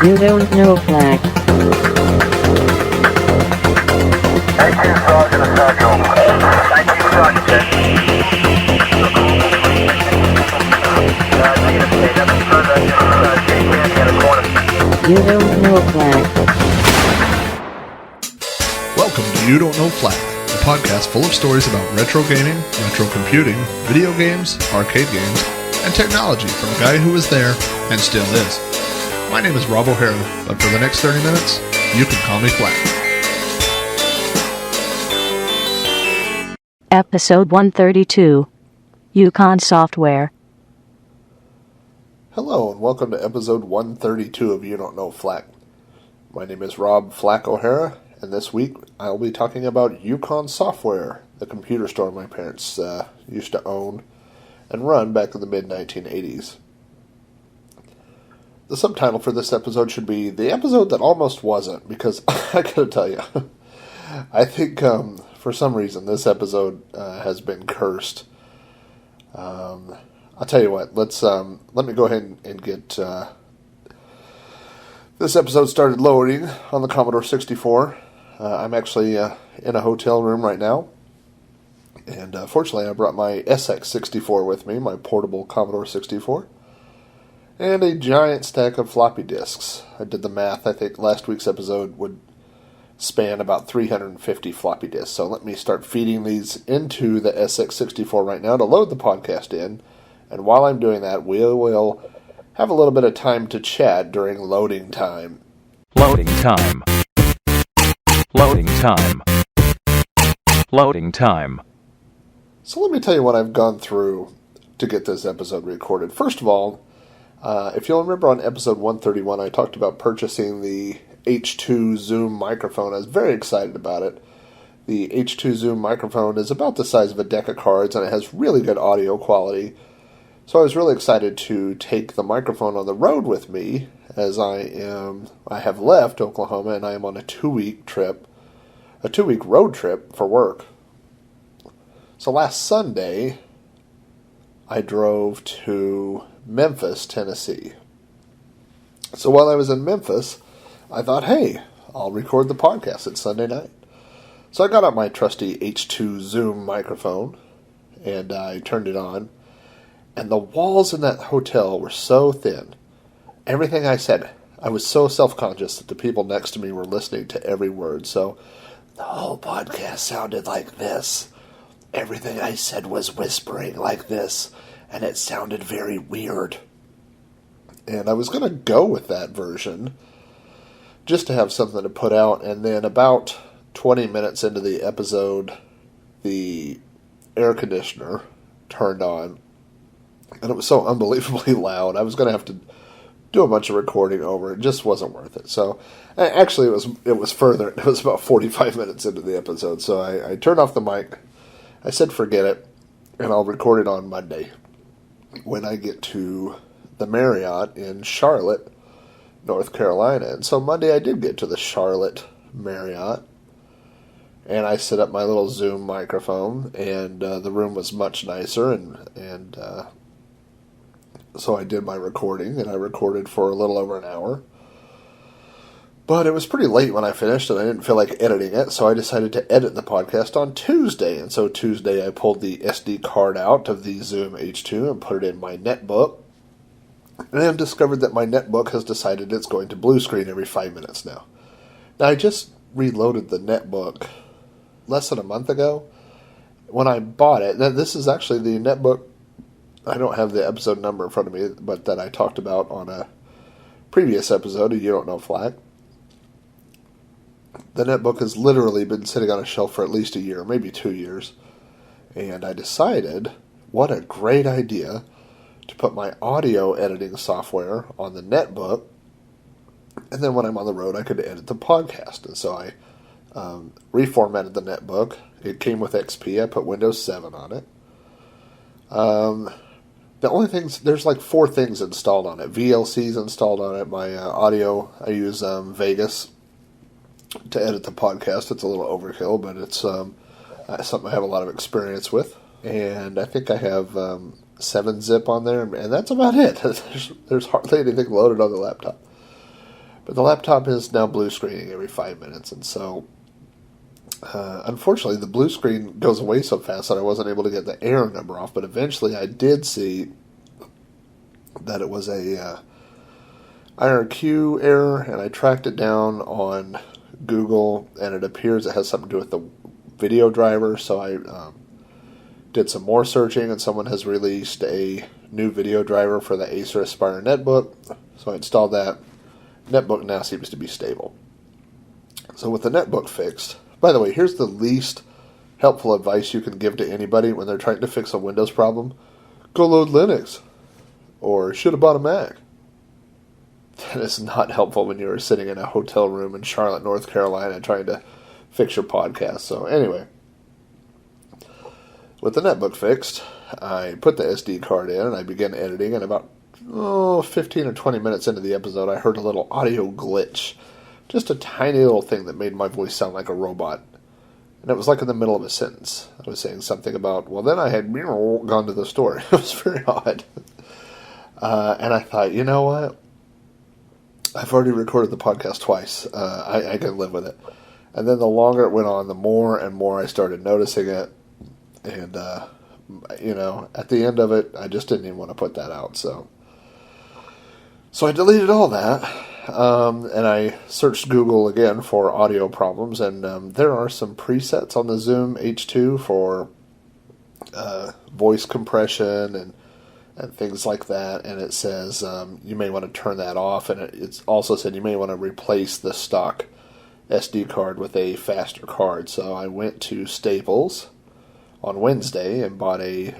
You don't know flag. Thank you, Sergeant Essential. Thank you, Sergeant. You don't know flag. Welcome to You Don't Know Flag, a podcast full of stories about retro gaming, retro computing, video games, arcade games, and technology from a guy who was there and still is. My name is Rob O'Hara, but for the next 30 minutes, you can call me Flag. Episode 132, Yukon Software. Hello, and welcome to episode 132 of You Don't Know Flag. My name is Rob Flack O'Hara, and this week I'll be talking about Yukon Software, the computer store my parents used to own and run back in the mid-1980s. The subtitle for this episode should be The Episode That Almost Wasn't, because I gotta tell you, I think for some reason this episode has been cursed. I'll tell you what, let me go ahead and get this episode started loading on the Commodore 64. I'm actually in a hotel room right now, and fortunately I brought my SX64 with me, my portable Commodore 64, and a giant stack of floppy disks. I did the math. I think last week's episode would span about 350 floppy disks, so let me start feeding these into the SX64 right now to load the podcast in, and while I'm doing that, we will have a little bit of time to chat during loading time. Loading time. Loading time. Loading time. So let me tell you what I've gone through to get this episode recorded. First of all, if you'll remember on episode 131, I talked about purchasing the H2 Zoom microphone. I was very excited about it. The H2 Zoom microphone is about the size of a deck of cards, and it has really good audio quality. So I was really excited to take the microphone on the road with me, as I have left Oklahoma, and I am on a 2-week road trip for work. So last Sunday, I drove to Memphis, Tennessee. So while I was in Memphis, I thought, hey, I'll record the podcast. It's Sunday night. So I got out my trusty H2 Zoom microphone, and I turned it on. And the walls in that hotel were so thin. Everything I said, I was so self-conscious that the people next to me were listening to every word. So the whole podcast sounded like this. Everything I said was whispering like this. And it sounded very weird. And I was going to go with that version just to have something to put out. And then about 20 minutes into the episode, the air conditioner turned on. And it was so unbelievably loud. I was going to have to do a bunch of recording over it. It just wasn't worth it. So, actually, it was further. It was about 45 minutes into the episode. So I turned off the mic. I said, forget it, and I'll record it on Monday when I get to the Marriott in Charlotte, North Carolina. And so Monday I did get to the Charlotte Marriott, and I set up my little Zoom microphone, and the room was much nicer, and so I did my recording, and I recorded for a little over an hour. But it was pretty late when I finished, and I didn't feel like editing it, so I decided to edit the podcast on Tuesday. And so Tuesday I pulled the SD card out of the Zoom H2 and put it in my netbook. And I have discovered that my netbook has decided it's going to blue screen every 5 minutes now. Now, I just reloaded the netbook less than a month ago when I bought it. Now, this is actually the netbook. I don't have the episode number in front of me, but that I talked about on a previous episode of You Don't Know Flag. The netbook has literally been sitting on a shelf for at least a year, maybe 2 years. And I decided, what a great idea to put my audio editing software on the netbook. And then when I'm on the road, I could edit the podcast. And so I reformatted the netbook. It came with XP. I put Windows 7 on it. The only things, there's like 4 things installed on it. VLC's installed on it. My audio, I use Vegas to edit the podcast. It's a little overkill, but it's something I have a lot of experience with. And I think I have 7-zip on there, and that's about it. There's hardly anything loaded on the laptop. But the laptop is now blue screening every 5 minutes, and so unfortunately the blue screen goes away so fast that I wasn't able to get the error number off, but eventually I did see that it was a IRQ error, and I tracked it down on Google, and it appears it has something to do with the video driver, so I did some more searching, and someone has released a new video driver for the Acer Aspire netbook, so I installed that. Netbook now seems to be stable. So with the netbook fixed, by the way, here's the least helpful advice you can give to anybody when they're trying to fix a Windows problem. Go load Linux, or should have bought a Mac. That is not helpful when you're sitting in a hotel room in Charlotte, North Carolina, trying to fix your podcast. So anyway, with the netbook fixed, I put the SD card in and I began editing, and about 15 or 20 minutes into the episode, I heard a little audio glitch. Just a tiny little thing that made my voice sound like a robot. And it was like in the middle of a sentence. I was saying something about, well, then I had gone to the store. It was very odd. And I thought, you know what? I've already recorded the podcast twice. I can live with it. And then the longer it went on, the more and more I started noticing it. And, at the end of it, I just didn't even want to put that out. So I deleted all that. And I searched Google again for audio problems. And there are some presets on the Zoom H2 for voice compression and things like that, and it says you may want to turn that off, and it's also said you may want to replace the stock SD card with a faster card. So I went to Staples on Wednesday and bought a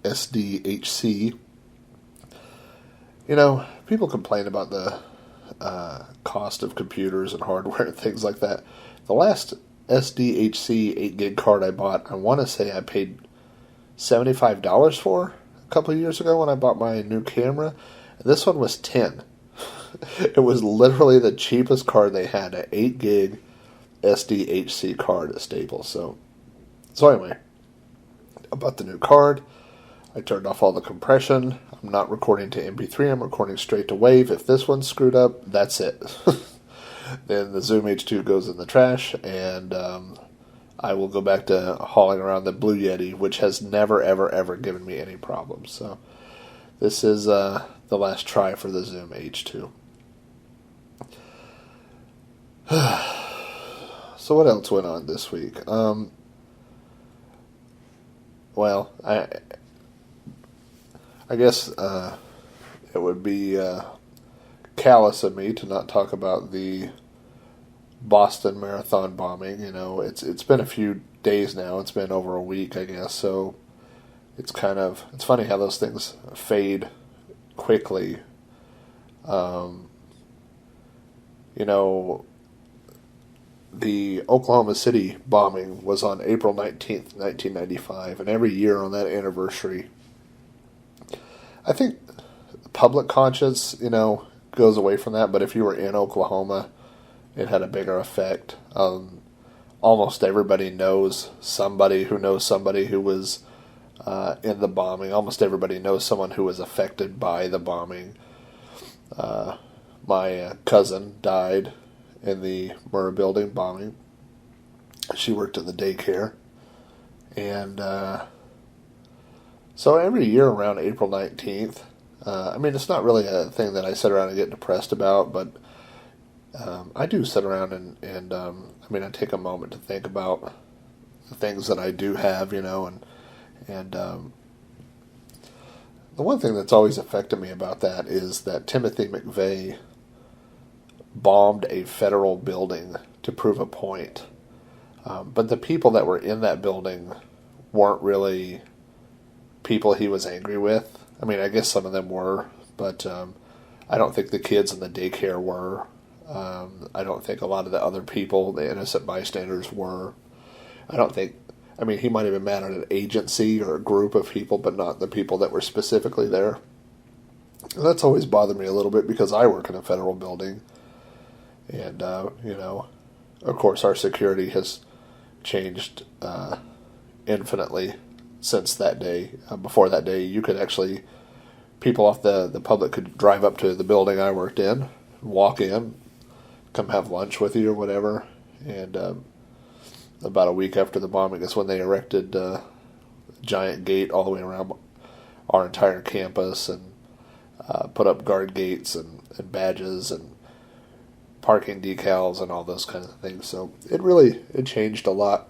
SDHC. People complain about the cost of computers and hardware and things like that. The last SDHC 8 gig card I bought, I want to say I paid $75 for a couple of years ago when I bought my new camera. This one was $10. It was literally the cheapest card they had, an 8 gig SDHC card at Staples. So anyway, I bought the new card. I turned off all the compression. I'm not recording to MP3. I'm recording straight to WAV. If this one's screwed up, that's it. Then the Zoom H2 goes in the trash, and I will go back to hauling around the Blue Yeti, which has never, ever, ever given me any problems. So this is the last try for the Zoom H2. So what else went on this week? Well, I guess it would be callous of me to not talk about the Boston Marathon bombing. It's been a few days now. It's been over a week, I guess. So it's funny how those things fade quickly. The Oklahoma City bombing was on April 19th, 1995, and every year on that anniversary, I think the public conscience, goes away from that, but if you were in Oklahoma, it had a bigger effect. Almost everybody knows somebody who knows somebody who was in the bombing. Almost everybody knows someone who was affected by the bombing. My cousin died in the Murrah building bombing. She worked at the daycare. And so every year around April 19th, it's not really a thing that I sit around and get depressed about, but I do sit around and I take a moment to think about the things that I do have, and the one thing that's always affected me about that is that Timothy McVeigh bombed a federal building to prove a point. But the people that were in that building weren't really people he was angry with. I guess some of them were, but I don't think the kids in the daycare were. I don't think a lot of the other people, the innocent bystanders, were. I don't think, he might have been mad at an agency or a group of people, but not the people that were specifically there. And that's always bothered me a little bit because I work in a federal building. And, of course our security has changed infinitely since that day. Before that day, you could actually, people off the public could drive up to the building I worked in, walk in, come have lunch with you or whatever. And about a week after the bombing is when they erected a giant gate all the way around our entire campus and put up guard gates and badges and parking decals and all those kinds of things. So it changed a lot.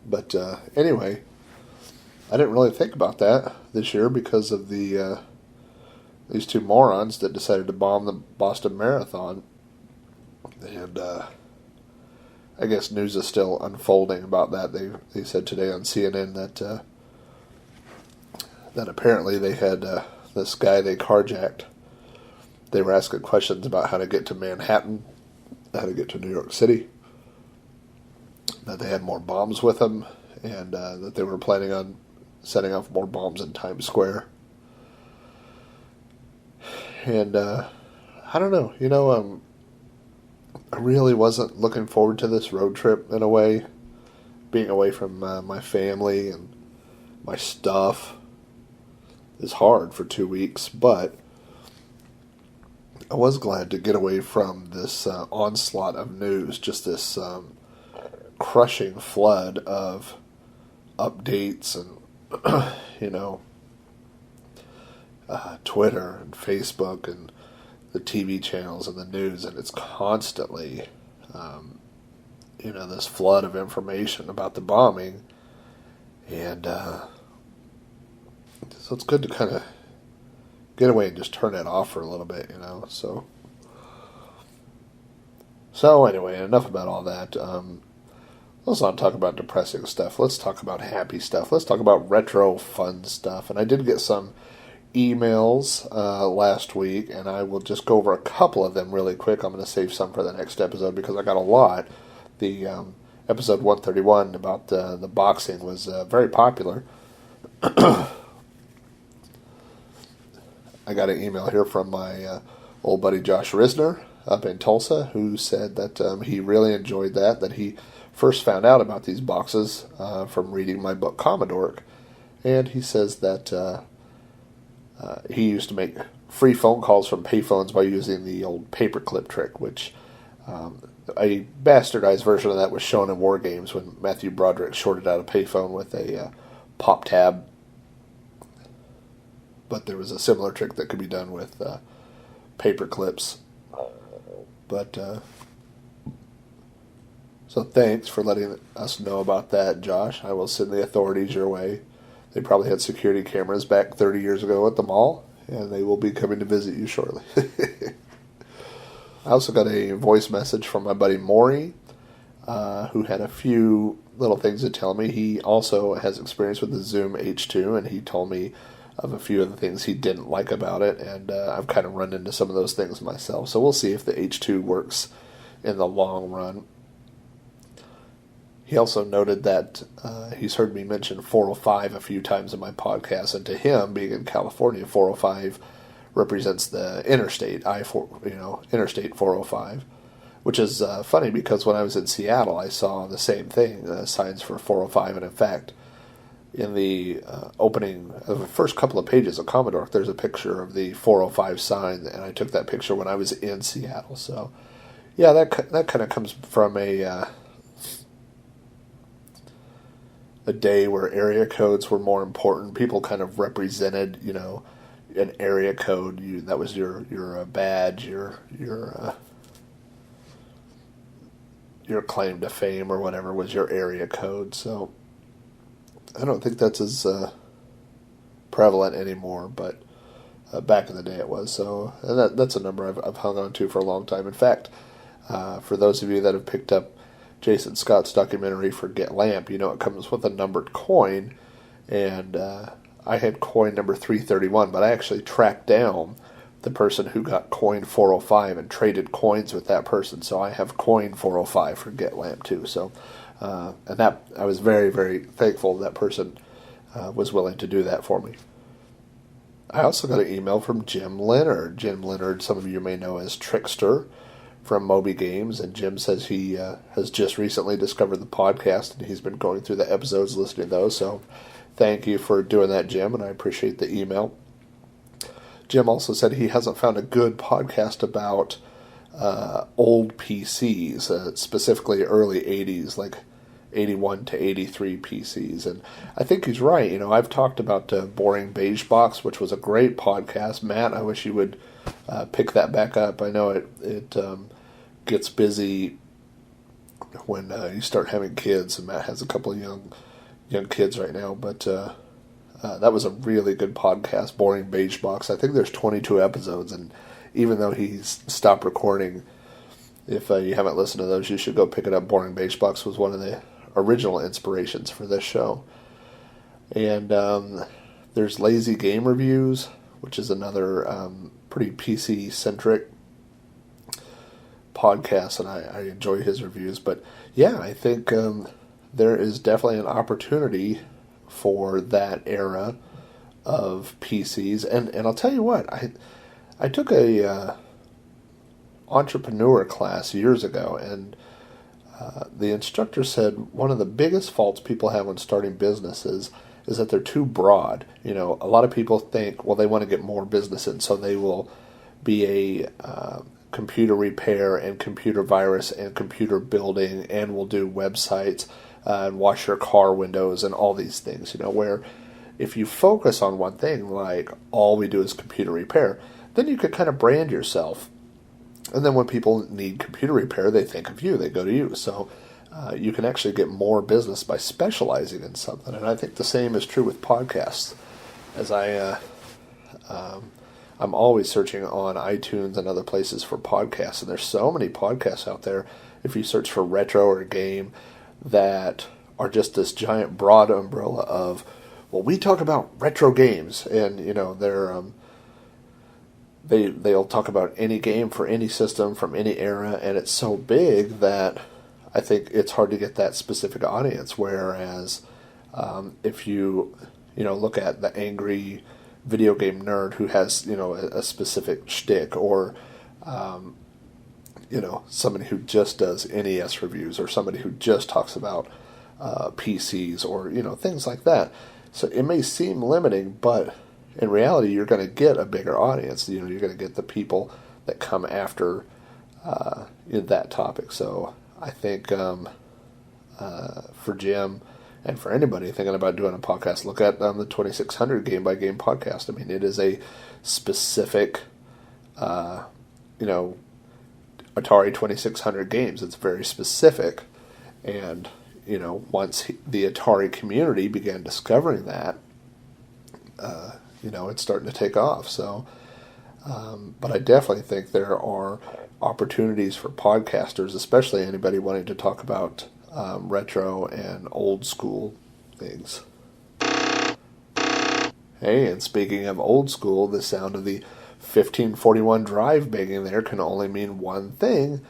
But anyway, I didn't really think about that this year because of the these two morons that decided to bomb the Boston Marathon. And I guess news is still unfolding about that. They said today on CNN that apparently they had this guy they carjacked. They were asking questions about how to get to Manhattan, how to get to New York City, that they had more bombs with them, and that they were planning on setting off more bombs in Times Square. And I don't know, I really wasn't looking forward to this road trip in a way, being away from my family and my stuff is hard for 2 weeks, but I was glad to get away from this onslaught of news, just this crushing flood of updates and, Twitter and Facebook and the TV channels and the news, and it's constantly, this flood of information about the bombing, and so it's good to kind of get away and just turn it off for a little bit, So anyway, enough about all that. Let's not talk about depressing stuff. Let's talk about happy stuff. Let's talk about retro fun stuff. And I did get some emails last week, and I will just go over a couple of them really quick. I'm going to save some for the next episode because I got a lot. The episode 131 about the boxing was very popular. I got an email here from my old buddy Josh Risner up in Tulsa, who said that he really enjoyed that he first found out about these boxes from reading my book Commodore. And he says that he used to make free phone calls from payphones by using the old paperclip trick, which a bastardized version of that was shown in War Games when Matthew Broderick shorted out a payphone with a pop tab. But there was a similar trick that could be done with paper clips. But so thanks for letting us know about that, Josh. I will send the authorities your way. They probably had security cameras back 30 years ago at the mall, and they will be coming to visit you shortly. I also got a voice message from my buddy Maury, who had a few little things to tell me. He also has experience with the Zoom H2, and he told me of a few of the things he didn't like about it, and I've kind of run into some of those things myself. So we'll see if the H2 works in the long run. He also noted that he's heard me mention 405 a few times in my podcast, and to him, being in California, 405 represents the interstate, Interstate 405, which is funny because when I was in Seattle, I saw the same thing, signs for 405, and in fact, in the opening of the first couple of pages of Commodore, there's a picture of the 405 sign, and I took that picture when I was in Seattle. So, yeah, that kind of comes from a day where area codes were more important. People kind of represented, an area code. That was your badge, your claim to fame or whatever was your area code. So I don't think that's as prevalent anymore, but back in the day it was. So and that's a number I've hung on to for a long time. In fact, for those of you that have picked up Jason Scott's documentary Forget Lamp, it comes with a numbered coin, and I had coin number 331, but I actually tracked down the person who got coin 405 and traded coins with that person. So I have coin 405 Forget Lamp too. So and that I was very, very thankful that person was willing to do that for me. I also got an email from Jim Leonard. Jim Leonard, some of you may know as Trickster from Moby Games, and Jim says he has just recently discovered the podcast, and he's been going through the episodes, listening to those. So thank you for doing that, Jim, and I appreciate the email. Jim also said he hasn't found a good podcast about old PCs, specifically early 80s, like 81 to 83 PCs. And I think he's right. You know, I've talked about Boring Beige Box, which was a great podcast. Matt, I wish you would pick that back up. I know it gets busy when you start having kids, and Matt has a couple of young kids right now, but that was a really good podcast, Boring Beige Box. I think there's 22 episodes, and even though he's stopped recording, if you haven't listened to those, you should go pick it up. Boring Beige Box was one of the original inspirations for this show. And there's Lazy Game Reviews, which is another pretty PC-centric podcast, and I enjoy his reviews. But yeah, I think there is definitely an opportunity for that era of PCs. And I'll tell you what, I took a entrepreneur class years ago, and the instructor said one of the biggest faults people have when starting businesses is that they're too broad. You know, a lot of people think, well, they want to get more business in, so they will be a computer repair and computer virus and computer building, and will do websites and wash your car windows and all these things, you know, where if you focus on one thing, like all we do is computer repair, then you could kind of brand yourself. And then when people need computer repair, they think of you, they go to you. So you can actually get more business by specializing in something. And I think the same is true with podcasts. As I'm always searching on iTunes and other places for podcasts, and there's so many podcasts out there. If you search for retro or game, that are just this giant broad umbrella of, well, we talk about retro games, and you know they'll talk about any game for any system from any era, and it's so big that I think it's hard to get that specific audience. Whereas if you look at the angry video game nerd who has a specific shtick, or somebody who just does NES reviews, or somebody who just talks about PCs, or things like that. So it may seem limiting, but in reality, you're going to get a bigger audience. You're going to get the people that come after that topic. So I think for Jim and for anybody thinking about doing a podcast, look at the 2600 Game by Game podcast. I mean, it is a specific, Atari 2600 games. It's very specific. And, once the Atari community began discovering that, it's starting to take off. So, but I definitely think there are opportunities for podcasters, especially anybody wanting to talk about retro and old school things. Hey, and speaking of old school, the sound of the 1541 drive banging there can only mean one thing,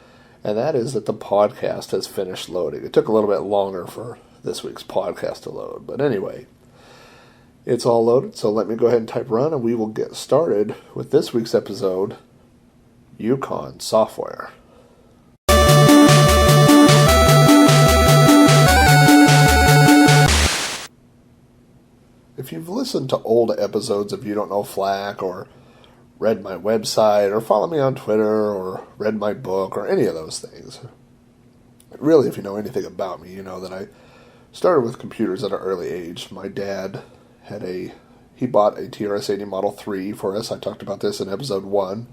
and that is that the podcast has finished loading. It took a little bit longer for this week's podcast to load, but anyway, it's all loaded, so let me go ahead and type run, and we will get started with this week's episode, Yukon Software. If you've listened to old episodes of You Don't Know Flack, or read my website, or follow me on Twitter, or read my book, or any of those things, really, if you know anything about me, you know that I started with computers at an early age. My dad he bought a TRS-80 Model 3 for us. I talked about this in episode 1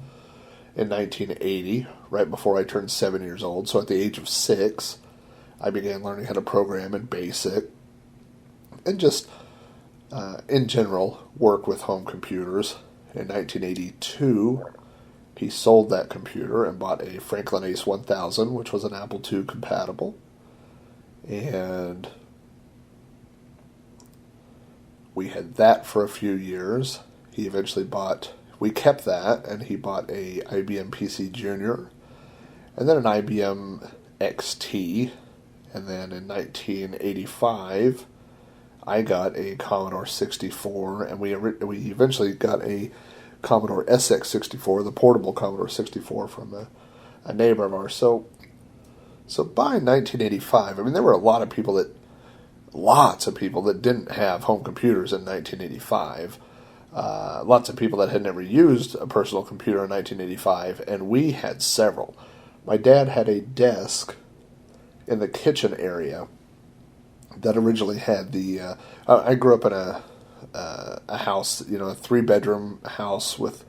in 1980, right before I turned 7 years old. So at the age of 6, I began learning how to program in BASIC, and just in general, work with home computers. In 1982, he sold that computer and bought a Franklin Ace 1000, which was an Apple II compatible. And we had that for a few years. He eventually we kept that, and he bought a IBM PC Junior, and then an IBM XT, and then in 1985, I got a Commodore 64, and we eventually got a Commodore SX64, the portable Commodore 64, from a neighbor of ours. So by 1985, I mean, there were lots of people that didn't have home computers in 1985. lots of people that had never used a personal computer in 1985, and we had several. My dad had a desk in the kitchen area that originally had the. I grew up in a house, a 3-bedroom house with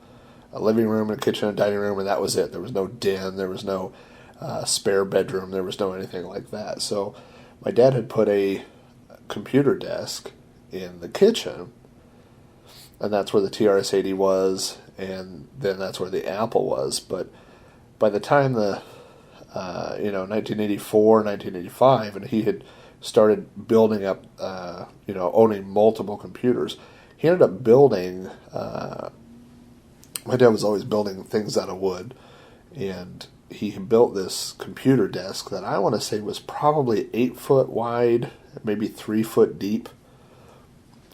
a living room, a kitchen, a dining room, and that was it. There was no den, there was no spare bedroom, there was no anything like that. So my dad had put a computer desk in the kitchen, and that's where the TRS-80 was, and then that's where the Apple was. But by the time 1984, 1985, and he had started building up, owning multiple computers, he ended up building, my dad was always building things out of wood, and he built this computer desk that I want to say was probably 8 foot wide, maybe 3 foot deep,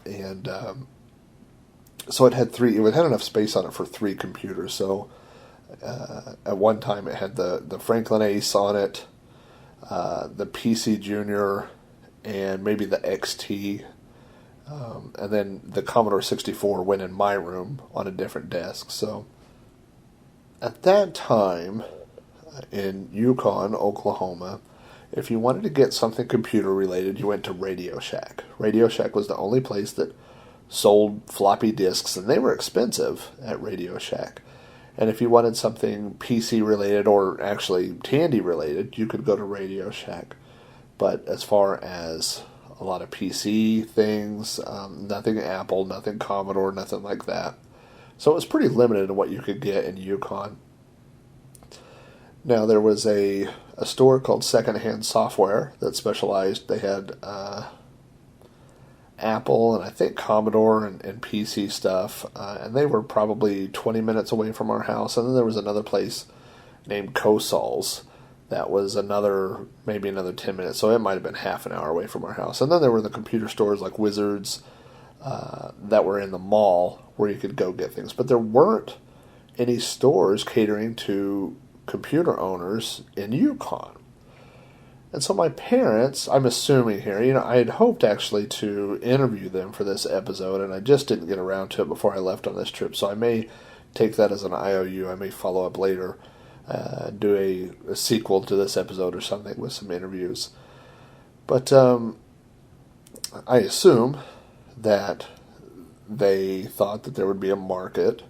and so it had enough space on it for 3 computers. So at one time it had the Franklin Ace on it, the PC Junior, and maybe the XT, and then the Commodore 64 went in my room on a different desk. So at that time in Yukon, Oklahoma, if you wanted to get something computer related, you went to Radio Shack. Radio Shack was the only place that sold floppy disks, and they were expensive at Radio Shack. And if you wanted something PC related, or actually Tandy related, you could go to Radio Shack. But as far as a lot of PC things, nothing Apple, nothing Commodore, nothing like that. So it was pretty limited in what you could get in Yukon. Now there was a store called Secondhand Software that specialized. They had Apple and I think Commodore and PC stuff, and they were probably 20 minutes away from our house. And then there was another place named Cosol's that was maybe another 10 minutes, so it might have been half an hour away from our house. And then there were the computer stores like Wizards that were in the mall where you could go get things. But there weren't any stores catering to computer owners in Yukon. And so my parents, I'm assuming here, I had hoped actually to interview them for this episode, and I just didn't get around to it before I left on this trip, so I may take that as an IOU. I may follow up later, do a sequel to this episode or something with some interviews. But I assume that they thought that there would be a market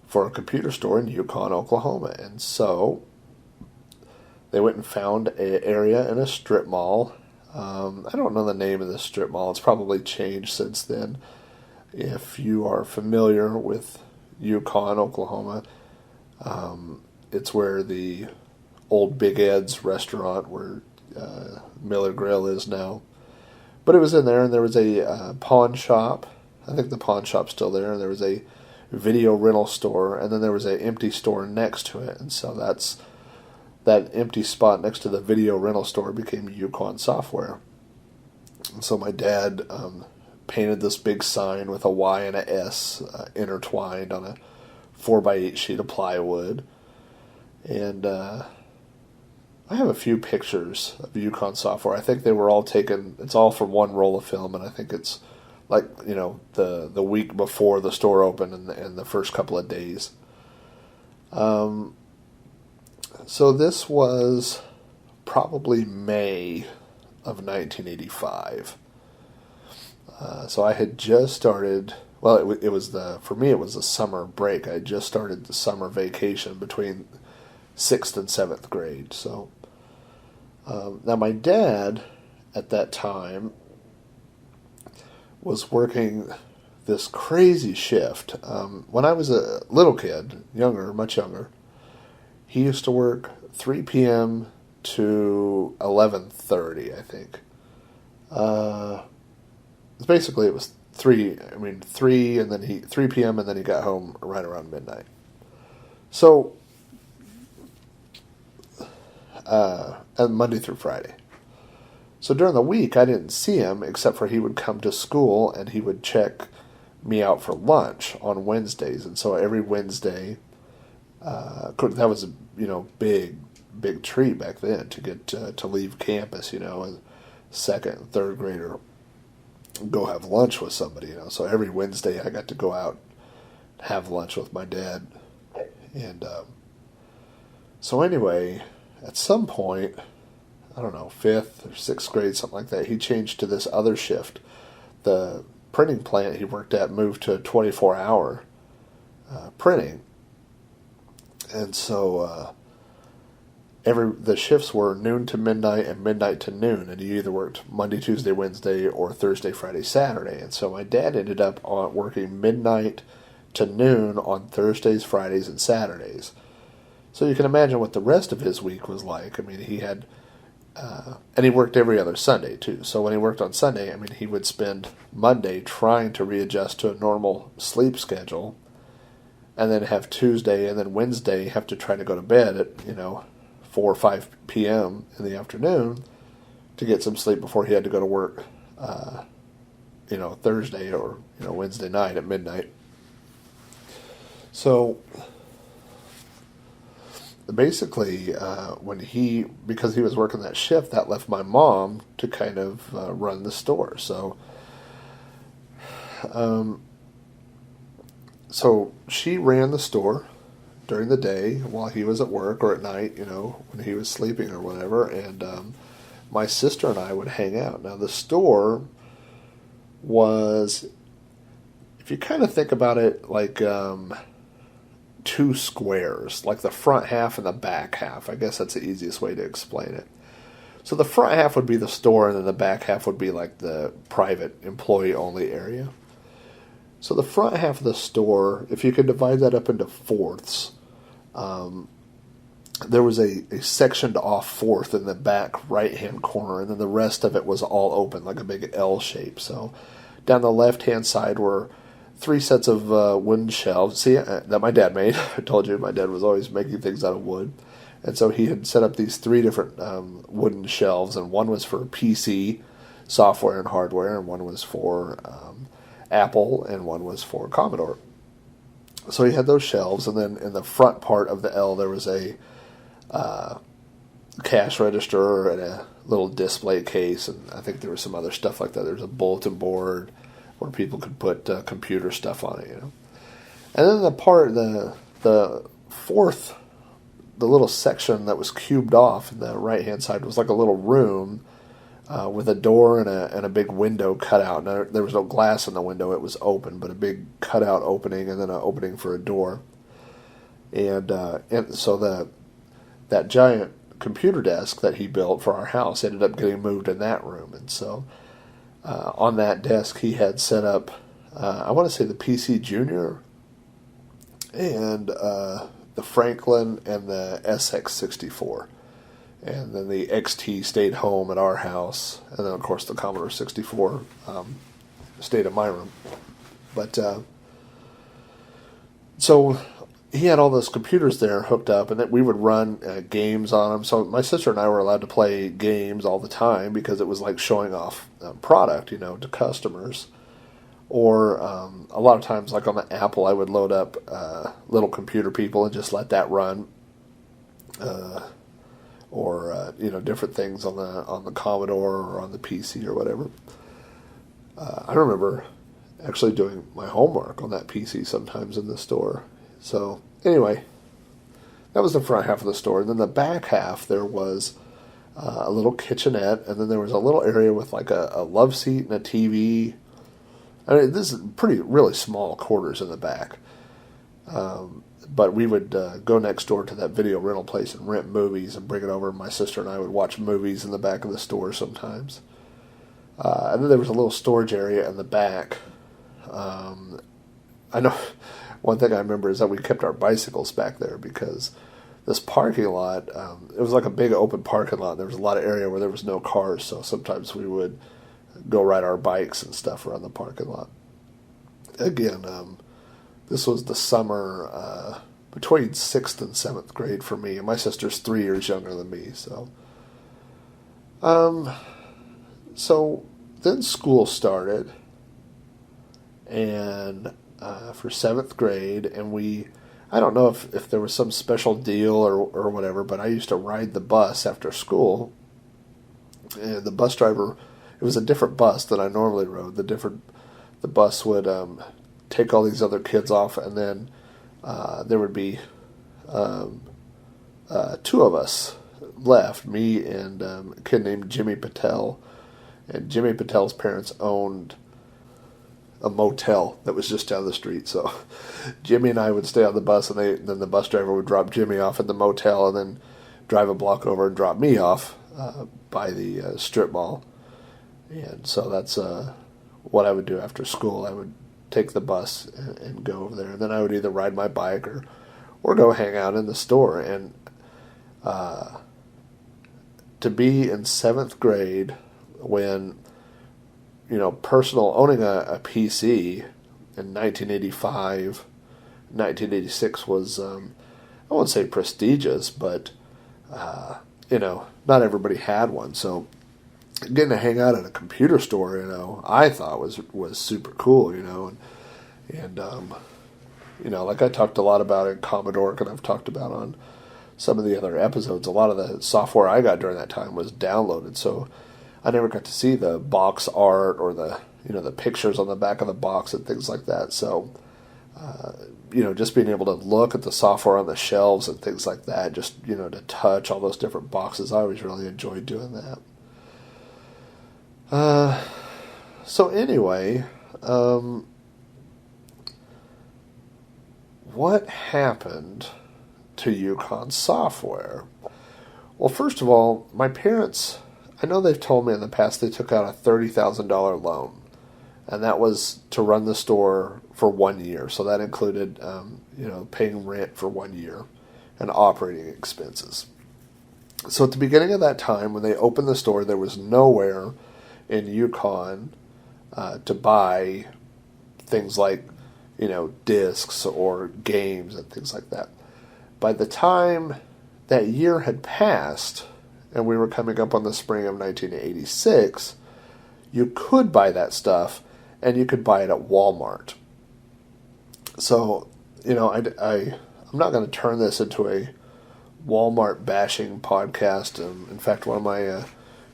for a computer store in Yukon, Oklahoma, and so they went and found an area in a strip mall. I don't know the name of this strip mall. It's probably changed since then. If you are familiar with Yukon, Oklahoma, it's where the old Big Ed's restaurant, where Miller Grill is now. But it was in there, and there was a pawn shop. I think the pawn shop's still there. And there was a video rental store, and then there was an empty store next to it. And so that empty spot next to the video rental store became Yukon Software. And so my dad painted this big sign with a Y and a S intertwined on a 4x8 sheet of plywood. And I have a few pictures of Yukon Software. I think they were all taken, it's all from one roll of film, and I think it's like, the week before the store opened and the first couple of days. So this was probably May of 1985. So I had just started, for me it was the summer break. I had just started the summer vacation between 6th and 7th grade. So now my dad at that time was working this crazy shift. When I was a little kid, much younger, he used to work 3 p.m. to 11:30, I think. Basically, it was 3 and then 3 p.m. and then he got home right around midnight. So, and Monday through Friday. So during the week, I didn't see him, except for he would come to school and he would check me out for lunch on Wednesdays. And so every Wednesday, that was a big treat back then to get to leave campus, a second and third grader, go have lunch with somebody, So every Wednesday I got to go out have lunch with my dad. And so anyway, at some point, I don't know, 5th or 6th grade, something like that, he changed to this other shift. The printing plant he worked at moved to a 24-hour printing. And so the shifts were noon to midnight and midnight to noon, and you either worked Monday, Tuesday, Wednesday, or Thursday, Friday, Saturday. And so my dad ended up working midnight to noon on Thursdays, Fridays, and Saturdays. So you can imagine what the rest of his week was like. I mean, he had, and he worked every other Sunday too. So when he worked on Sunday, I mean, he would spend Monday trying to readjust to a normal sleep schedule, and then have Tuesday and then Wednesday have to try to go to bed at, 4 or 5 p.m. in the afternoon to get some sleep before he had to go to work, Thursday or, Wednesday night at midnight. So basically, because he was working that shift, that left my mom to kind of run the store. So she ran the store during the day while he was at work, or at night, when he was sleeping or whatever. And my sister and I would hang out. Now, the store was, if you kind of think about it, like 2 squares, like the front half and the back half. I guess that's the easiest way to explain it. So the front half would be the store, and then the back half would be like the private employee-only area. So the front half of the store, if you could divide that up into fourths, there was a sectioned off fourth in the back right-hand corner, and then the rest of it was all open, like a big L shape. So down the left-hand side were 3 sets of wooden shelves, that my dad made. I told you my dad was always making things out of wood. And so he had set up these 3 different wooden shelves, and one was for PC, software and hardware, and one was for Apple, and one was for Commodore. So he had those shelves, and then in the front part of the L there was a cash register and a little display case, and I think there was some other stuff like that. There was a bulletin board where people could put computer stuff on it, And then the fourth, the little section that was cubed off in the right-hand side was like a little room with a door and a big window cut out. Now, there was no glass in the window; it was open, but a big cutout opening, and then an opening for a door. And so that giant computer desk that he built for our house ended up getting moved in that room. And so on that desk, he had set up, I want to say the PC Junior and the Franklin and the SX64. And then the XT stayed home at our house. And then, of course, the Commodore 64 stayed in my room. But so he had all those computers there hooked up, and that we would run games on them. So my sister and I were allowed to play games all the time because it was like showing off product, to customers. Or a lot of times, like on the Apple, I would load up Little Computer People and just let that run. Or different things on the Commodore or on the PC or whatever. I remember actually doing my homework on that PC sometimes in the store. So anyway, that was the front half of the store. And then the back half, there was a little kitchenette, and then there was a little area with like a love seat and a TV. I mean, this is really small quarters in the back. But we would go next door to that video rental place and rent movies and bring it over. My sister and I would watch movies in the back of the store sometimes. And then there was a little storage area in the back. I know one thing I remember is that we kept our bicycles back there because this parking lot, it was like a big open parking lot. There was a lot of area where there was no cars, so sometimes we would go ride our bikes and stuff around the parking lot. Again, this was the summer between 6th and 7th grade for me, and my sister's 3 years younger than me. So then school started, and for 7th grade, and I don't know if there was some special deal or whatever, but I used to ride the bus after school, and the bus driver, it was a different bus than I normally rode. The bus would take all these other kids off, and then there would be two of us left, me and a kid named Jimmy Patel. And Jimmy Patel's parents owned a motel that was just down the street. So Jimmy and I would stay on the bus, and then the bus driver would drop Jimmy off at the motel and then drive a block over and drop me off by the strip mall. And so that's what I would do after school. I would take the bus and go over there. And then I would either ride my bike or go hang out in the store. And to be in 7th grade when, owning a PC in 1985, 1986 was, I won't say prestigious, but, not everybody had one. So getting to hang out at a computer store, I thought was super cool, and like I talked a lot about in Commodore, and I've talked about on some of the other episodes, a lot of the software I got during that time was downloaded, so I never got to see the box art or the pictures on the back of the box and things like that. So, just being able to look at the software on the shelves and things like that, just, to touch all those different boxes, I always really enjoyed doing that. So anyway, what happened to Yukon Software? Well, first of all, my parents, I know they've told me in the past they took out a $30,000 loan, and that was to run the store for 1 year. So that included, paying rent for 1 year and operating expenses. So at the beginning of that time, when they opened the store, there was nowhere in Yukon to buy things like, discs or games and things like that. By the time that year had passed, and we were coming up on the spring of 1986, you could buy that stuff, and you could buy it at Walmart. So, I'm not going to turn this into a Walmart bashing podcast. In fact, one of my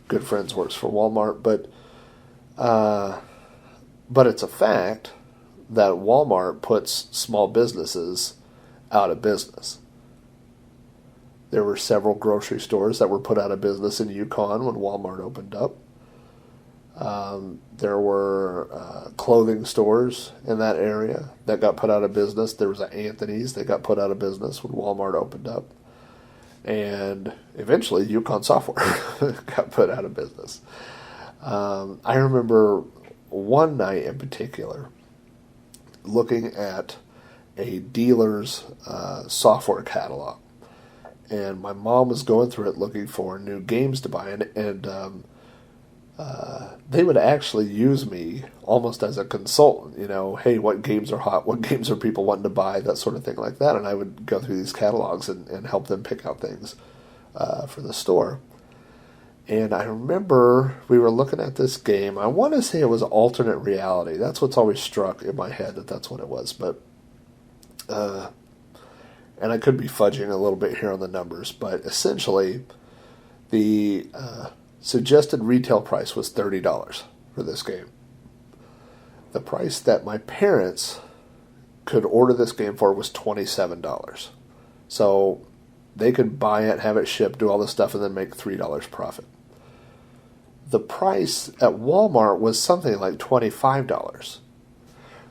good friends works for Walmart, but it's a fact that Walmart puts small businesses out of business. There were several grocery stores that were put out of business in Yukon when Walmart opened up. There were clothing stores in that area that got put out of business. There was an Anthony's that got put out of business when Walmart opened up. And eventually Yukon Software got put out of business. I remember one night in particular looking at a dealer's software catalog. And my mom was going through it looking for new games to buy. And they would actually use me almost as a consultant. Hey, what games are hot? What games are people wanting to buy? That sort of thing like that. And I would go through these catalogs and help them pick out things for the store. And I remember we were looking at this game. I want to say it was alternate reality. That's what's always struck in my head, that's what it was. But and I could be fudging a little bit here on the numbers, but essentially the suggested retail price was $30 for this game. The price that my parents could order this game for was $27. So they could buy it, have it shipped, do all this stuff, and then make $3 profit. The price at Walmart was something like $25.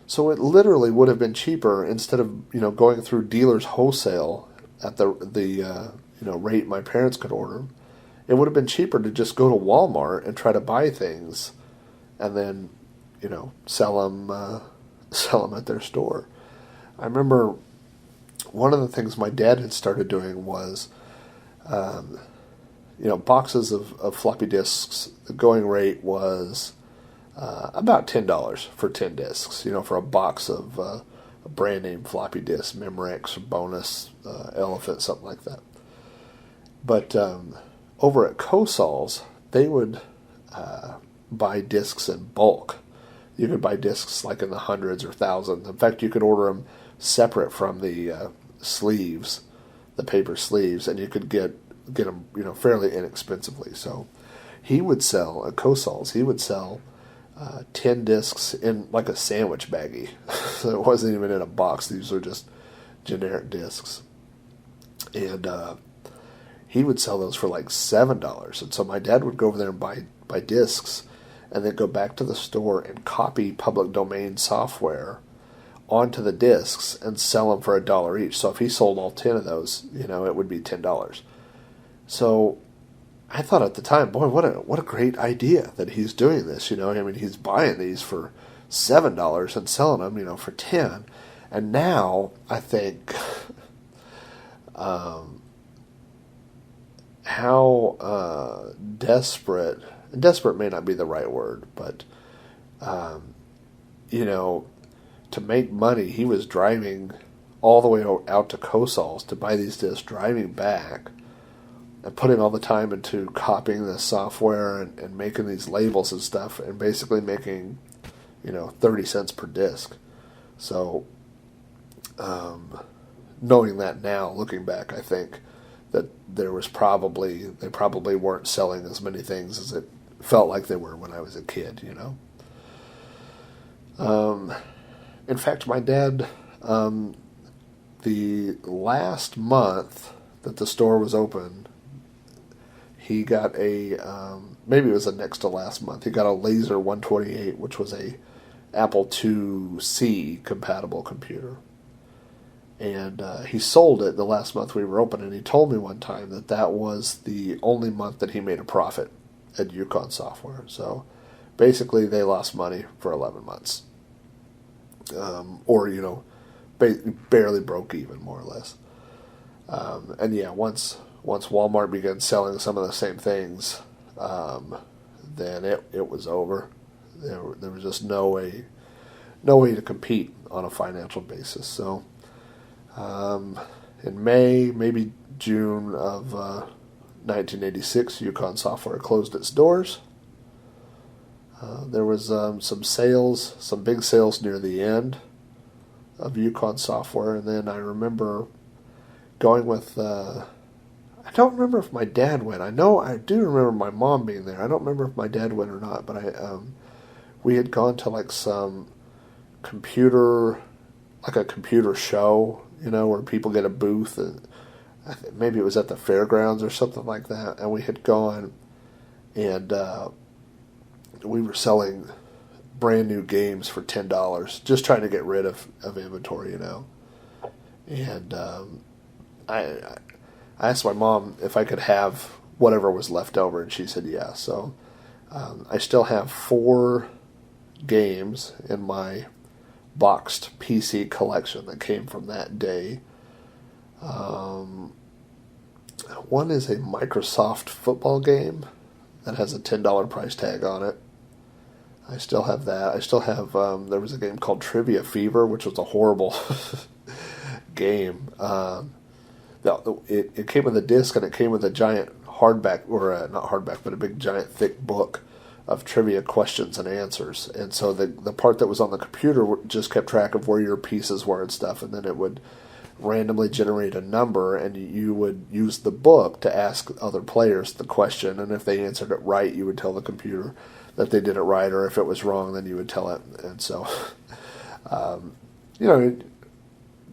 So it literally would have been cheaper, instead of going through dealers wholesale at the rate my parents could order. It would have been cheaper to just go to Walmart and try to buy things, and then sell them at their store. I remember one of the things my dad had started doing was, boxes of floppy disks. The going rate was about $10 for 10 discs, for a box of a brand name floppy disk, Memorex, Bonus, Elephant, something like that. But over at Cosol's, they would buy discs in bulk. You could buy discs like in the hundreds or thousands. In fact, you could order them separate from the sleeves, the paper sleeves, and you could get them fairly inexpensively. So he would sell at Cosol's, he would sell 10 discs in like a sandwich baggie. So it wasn't even in a box. These were just generic discs. And he would sell those for like $7. And so my dad would go over there and buy discs and then go back to the store and copy public domain software onto the discs and sell them for $1 each. So if he sold all 10 of those, it would be $10. So I thought at the time, boy, what a great idea that he's doing this. He's buying these for $7 and selling them, for 10. And now I think how desperate may not be the right word, but to make money, he was driving all the way out to Cosal's to buy these discs, driving back and putting all the time into copying the software and making these labels and stuff, and basically making 30 cents per disc. So knowing that now, looking back, I think that they probably weren't selling as many things as it felt like they were when I was a kid. In fact, my dad, the last month that the store was open, he got maybe it was the next to last month, he got a Laser 128, which was a Apple IIc compatible computer. And he sold it the last month we were open, and he told me one time that was the only month that he made a profit at Yukon Software. So basically they lost money for 11 months. Or barely broke even, more or less. And yeah, once Walmart began selling some of the same things, then it was over. There was just no way to compete on a financial basis. So in May, maybe June of 1986, Yukon Software closed its doors. There was some big sales near the end of Yukon Software, and then I remember going with, I don't remember if my dad went. I do remember my mom being there. I don't remember if my dad went or not, but we had gone to like some computer show, where people get a booth, and maybe it was at the fairgrounds or something like that, and we had gone, and we were selling brand new games for $10, just trying to get rid of inventory, And I asked my mom if I could have whatever was left over, and she said yeah. So I still have 4 games in my boxed PC collection that came from that day. One is a Microsoft football game that has a $10 price tag on it. I still have that. I still have, there was a game called Trivia Fever, which was a horrible game. It came with a disc, and it came with a giant hardback, or not hardback, but a big giant thick book of trivia questions and answers. And so the part that was on the computer just kept track of where your pieces were and stuff, and then it would randomly generate a number, and you would use the book to ask other players the question, and if they answered it right, you would tell the computer that they did it right, or if it was wrong, then you would tell it. And so,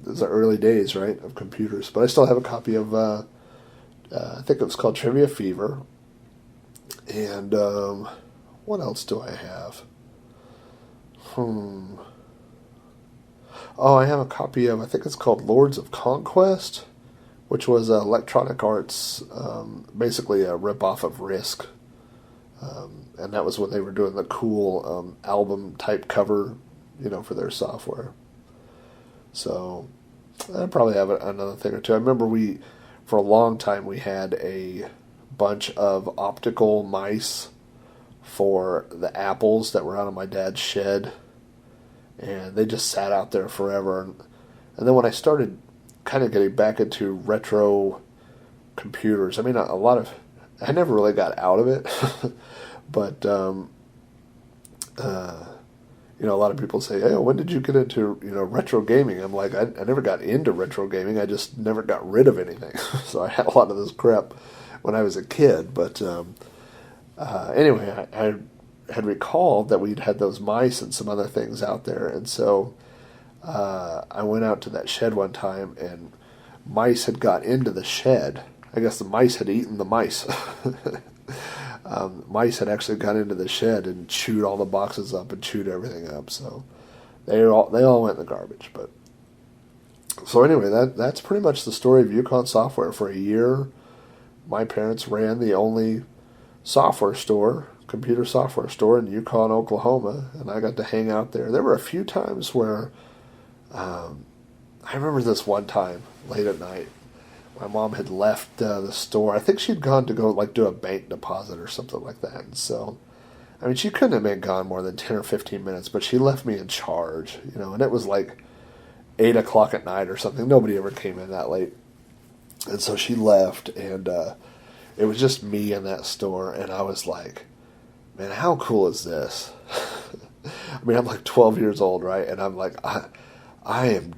those are early days, right, of computers. But I still have a copy of, I think it was called Trivia Fever. And what else do I have? Oh, I have a copy of, I think it's called Lords of Conquest, which was Electronic Arts, basically a ripoff of Risk. And that was when they were doing the cool album-type cover, for their software. So I probably have another thing or two. I remember for a long time, we had a bunch of optical mice for the apples that were out of my dad's shed. And they just sat out there forever. And then when I started kind of getting back into retro computers, I mean, I never really got out of it. But, a lot of people say, hey, when did you get into, retro gaming? I'm like, I never got into retro gaming. I just never got rid of anything. So I had a lot of this crap when I was a kid. But anyway, had recalled that we'd had those mice and some other things out there, and so I went out to that shed one time, and mice had got into the shed. I guess the mice had eaten the mice. Mice had actually got into the shed and chewed all the boxes up and chewed everything up. So they all went in the garbage. But so anyway, that's pretty much the story of Yukon Software. For a year, my parents ran the only computer software store in Yukon, Oklahoma, and I got to hang out there. There were a few times where I remember this one time late at night. My mom had left the store. I think she'd gone to go do a bank deposit or something like that. And so, I mean, she couldn't have been gone more than 10 or 15 minutes, but she left me in charge, and it was 8 o'clock at night or something. Nobody ever came in that late. And so she left, and it was just me in that store, and I was like, man, how cool is this? I mean, I'm 12 years old, right? And I'm like, I am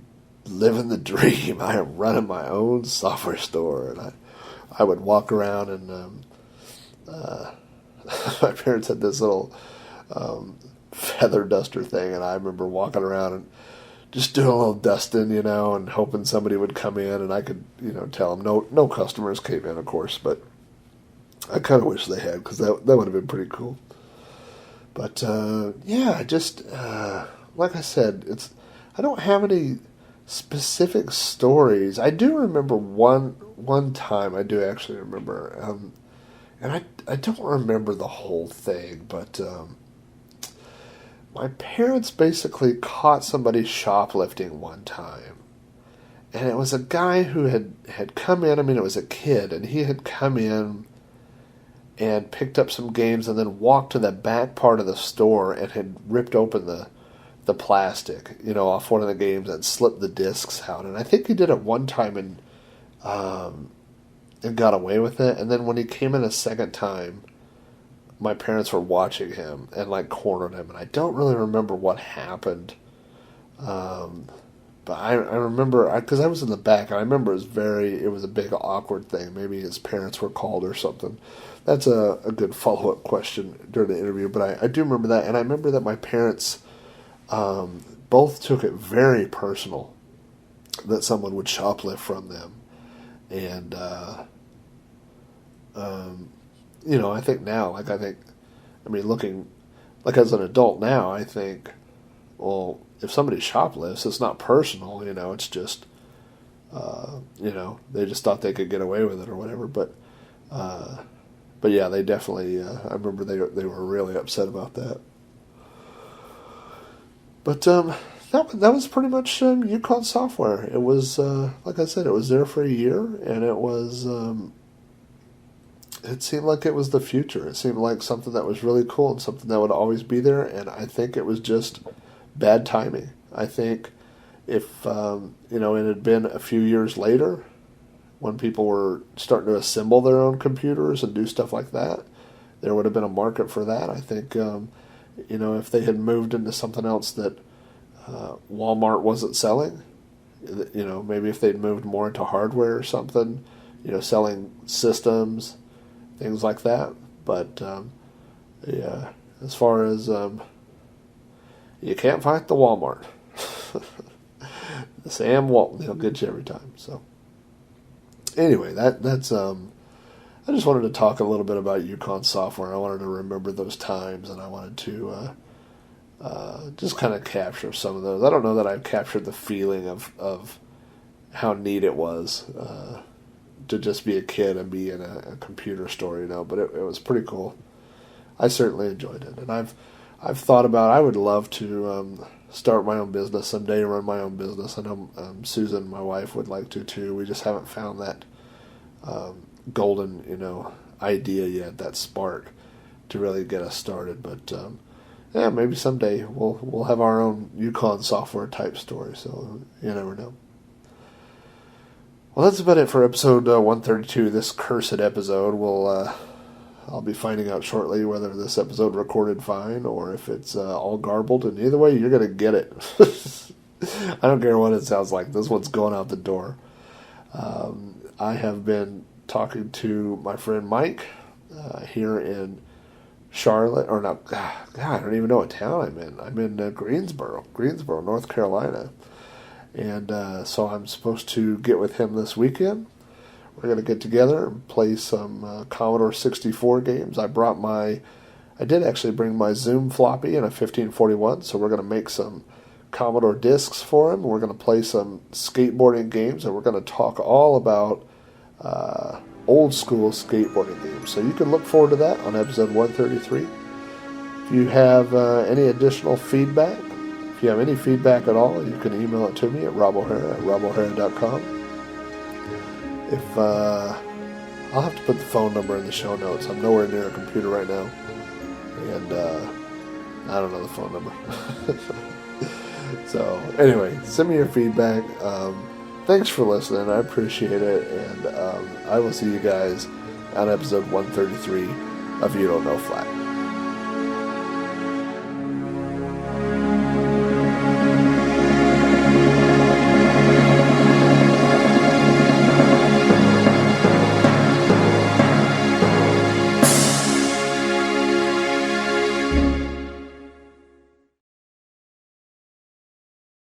living the dream. I am running my own software store, and I would walk around, and my parents had this little feather duster thing, and I remember walking around and just doing a little dusting, and hoping somebody would come in, and I could, tell them. No customers came in, of course, but I kind of wish they had, because that would have been pretty cool. But yeah, just like I said, I don't have any specific stories. I do remember one time. I do actually remember, and I don't remember the whole thing, but my parents basically caught somebody shoplifting one time, and it was a guy who had come in. I mean, it was a kid, and he had come in and picked up some games, and then walked to the back part of the store and had ripped open the plastic, off one of the games, and slipped the discs out. And I think he did it one time and got away with it. And then when he came in a second time, my parents were watching him and cornered him. And I don't really remember what happened. But I remember, because I was in the back, and I remember it was a big awkward thing. Maybe his parents were called or something. That's a good follow-up question during the interview. But I do remember that. And I remember that my parents both took it very personal that someone would shoplift from them. And, I think now, looking, as an adult now, I think, well, if somebody shoplifts, it's not personal, it's just, they just thought they could get away with it or whatever. But yeah, they definitely, I remember they were really upset about that. But that was pretty much Yukon Software. It was, like I said, it was there for a year, and it was, it seemed like it was the future. It seemed like something that was really cool and something that would always be there, and I think it was just bad timing. I think if, it had been a few years later, when people were starting to assemble their own computers and do stuff like that, there would have been a market for that. I think, if they had moved into something else that Walmart wasn't selling, maybe if they'd moved more into hardware or something, selling systems, things like that. But, yeah, as far as, you can't fight the Walmart. The Sam Walton, he'll get you every time. So, anyway, that's, I just wanted to talk a little bit about Yukon Software. I wanted to remember those times, and I wanted to just kind of capture some of those. I don't know that I've captured the feeling of how neat it was to just be a kid and be in a computer store, but it was pretty cool. I certainly enjoyed it, and I've thought about, I would love to start my own business someday, run my own business. I know Susan, my wife, would like to too. We just haven't found that golden, idea yet, that spark to really get us started. But yeah, maybe someday we'll have our own Yukon Software type story. So you never know. Well, that's about it for episode 132. This cursed episode. I'll be finding out shortly whether this episode recorded fine or if it's all garbled. And either way, you're gonna get it. I don't care what it sounds like. This one's going out the door. I have been talking to my friend Mike here in Charlotte, or not, God, I don't even know what town I'm in. I'm in Greensboro, North Carolina. And so I'm supposed to get with him this weekend. We're going to get together and play some Commodore 64 games. I did actually bring my Zoom floppy and a 1541, so we're going to make some Commodore discs for him. We're going to play some skateboarding games, and we're going to talk all about old school skateboarding games. So you can look forward to that on episode 133. If you have any additional feedback, if you have any feedback at all, you can email it to me at robohara@robohara.com. If I'll have to put the phone number in the show notes. I'm nowhere near a computer right now, and I don't know the phone number. So anyway, send me your feedback. Thanks for listening. I appreciate it, and I will see you guys on episode 133 of You Don't Know Flat.